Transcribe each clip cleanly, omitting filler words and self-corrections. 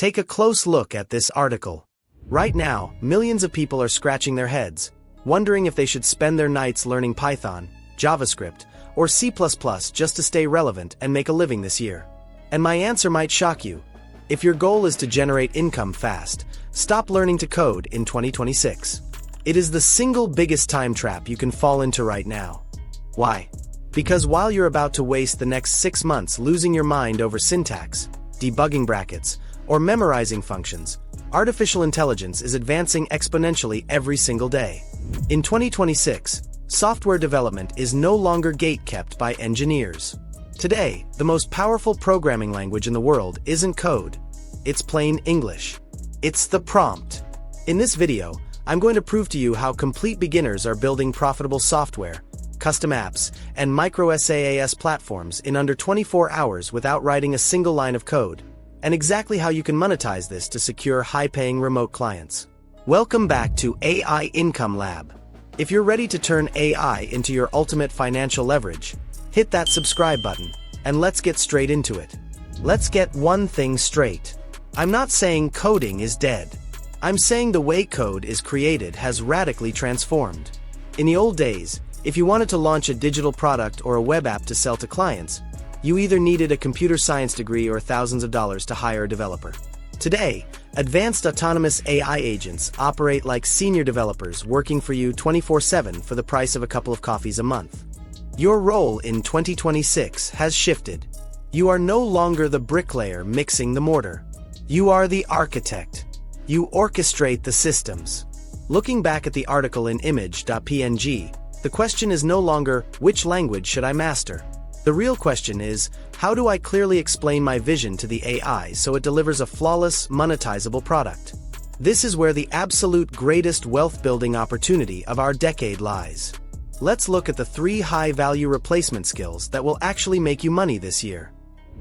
Take a close look at this article. Right now, millions of people are scratching their heads, wondering if they should spend their nights learning Python, JavaScript, or C++ just to stay relevant and make a living this year. And my answer might shock you. If your goal is to generate income fast, stop learning to code in 2026. It is the single biggest time trap you can fall into right now. Why? Because while you're about to waste the next 6 months losing your mind over syntax, debugging brackets, or memorizing functions, artificial intelligence is advancing exponentially every single day. In 2026, software development is no longer gate-kept by engineers. Today, the most powerful programming language in the world isn't code. It's plain English. It's the prompt. In this video, I'm going to prove to you how complete beginners are building profitable software, custom apps, and micro SaaS platforms in under 24 hours without writing a single line of code, and exactly how you can monetize this to secure high-paying remote clients. Welcome back to AI Income Lab. If you're ready to turn AI into your ultimate financial leverage, hit that subscribe button, and let's get straight into it. Let's get one thing straight. I'm not saying coding is dead. I'm saying the way code is created has radically transformed. In the old days, if you wanted to launch a digital product or a web app to sell to clients, you either needed a computer science degree or thousands of dollars to hire a developer. Today, advanced autonomous AI agents operate like senior developers working for you 24/7 for the price of a couple of coffees a month. Your role in 2026 has shifted. You are no longer the bricklayer mixing the mortar. You are the architect. You orchestrate the systems. Looking back at the article in image.png, the question is no longer, which language should I master? The real question is, how do I clearly explain my vision to the AI so it delivers a flawless, monetizable product? This is where the absolute greatest wealth-building opportunity of our decade lies. Let's look at the 3 high-value replacement skills that will actually make you money this year.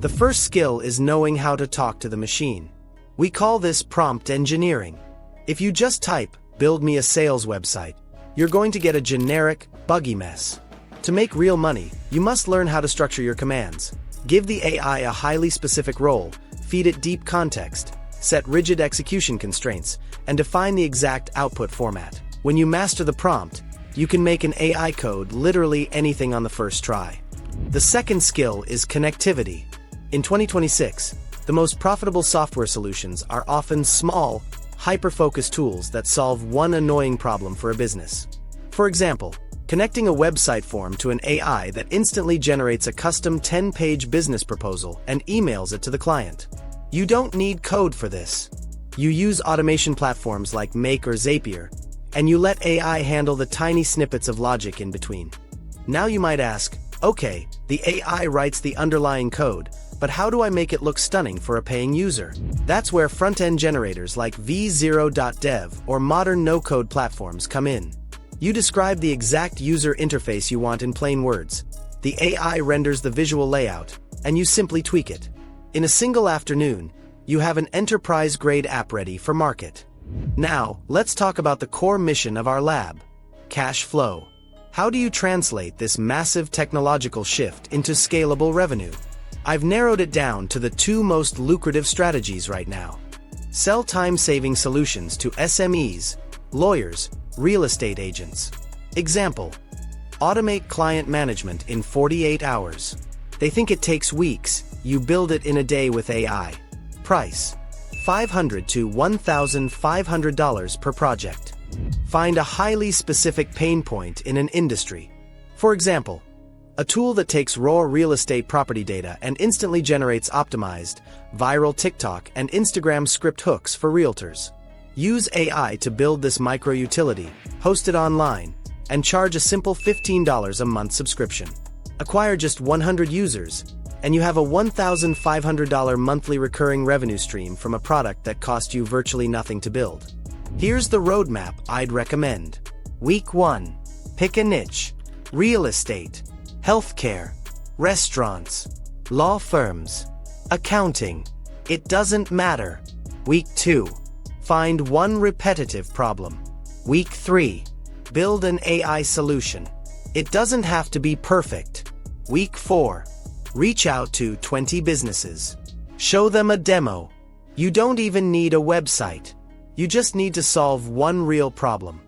The first skill is knowing how to talk to the machine. We call this prompt engineering. If you just type, "Build me a sales website," you're going to get a generic, buggy mess. To make real money, you must learn how to structure your commands. Give the AI a highly specific role, feed it deep context, set rigid execution constraints, and define the exact output format. When you master the prompt, you can make an AI code literally anything on the first try. The second skill is connectivity. In 2026, the most profitable software solutions are often small, hyper-focused tools that solve one annoying problem for a business. For example, connecting a website form to an AI that instantly generates a custom 10-page business proposal and emails it to the client. You don't need code for this. You use automation platforms like Make or Zapier, and you let AI handle the tiny snippets of logic in between. Now you might ask, okay, the AI writes the underlying code, but how do I make it look stunning for a paying user? That's where front-end generators like v0.dev or modern no-code platforms come in. You describe the exact user interface you want in plain words. The AI renders the visual layout, and you simply tweak it. In a single afternoon, you have an enterprise-grade app ready for market. Now, let's talk about the core mission of our lab: cash flow. How do you translate this massive technological shift into scalable revenue? I've narrowed it down to the 2 most lucrative strategies right now. Sell time-saving solutions to SMEs, lawyers, real estate agents. Example: automate client management in 48 hours. They think it takes weeks. You build it in a day with AI. Price: $500 to $1,500 per project. Find a highly specific pain point in an industry. For example, a tool that takes raw real estate property data and instantly generates optimized, viral TikTok and Instagram script hooks for realtors. Use AI to build this micro-utility, host it online, and charge a simple $15 a month subscription. Acquire just 100 users, and you have a $1,500 monthly recurring revenue stream from a product that cost you virtually nothing to build. Here's the roadmap I'd recommend. Week 1. Pick a niche: real estate, healthcare, restaurants, law firms, accounting. It doesn't matter. Week 2. Find one repetitive problem. Week 3. Build an AI solution. It doesn't have to be perfect. Week 4. Reach out to 20 businesses. Show them a demo. You don't even need a website. You just need to solve one real problem.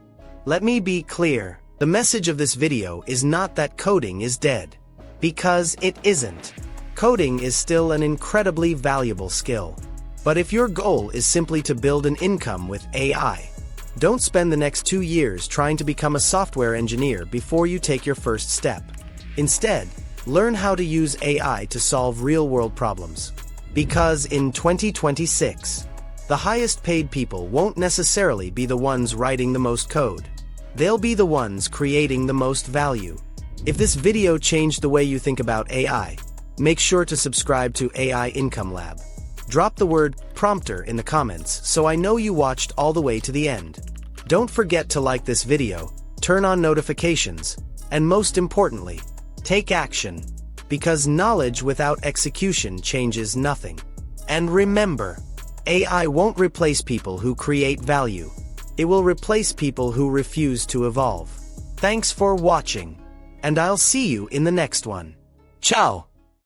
Let me be clear. The message of this video is not that coding is dead. Because it isn't. Coding is still an incredibly valuable skill. But if your goal is simply to build an income with AI, don't spend the next 2 years trying to become a software engineer before you take your first step. Instead, learn how to use AI to solve real-world problems. Because in 2026, the highest paid people won't necessarily be the ones writing the most code. They'll be the ones creating the most value. If this video changed the way you think about AI, make sure to subscribe to AI Income Lab. Drop the word prompter in the comments so I know you watched all the way to the end. Don't forget to like this video, turn on notifications, and most importantly, take action. Because knowledge without execution changes nothing. And remember, AI won't replace people who create value. It will replace people who refuse to evolve. Thanks for watching, and I'll see you in the next one. Ciao!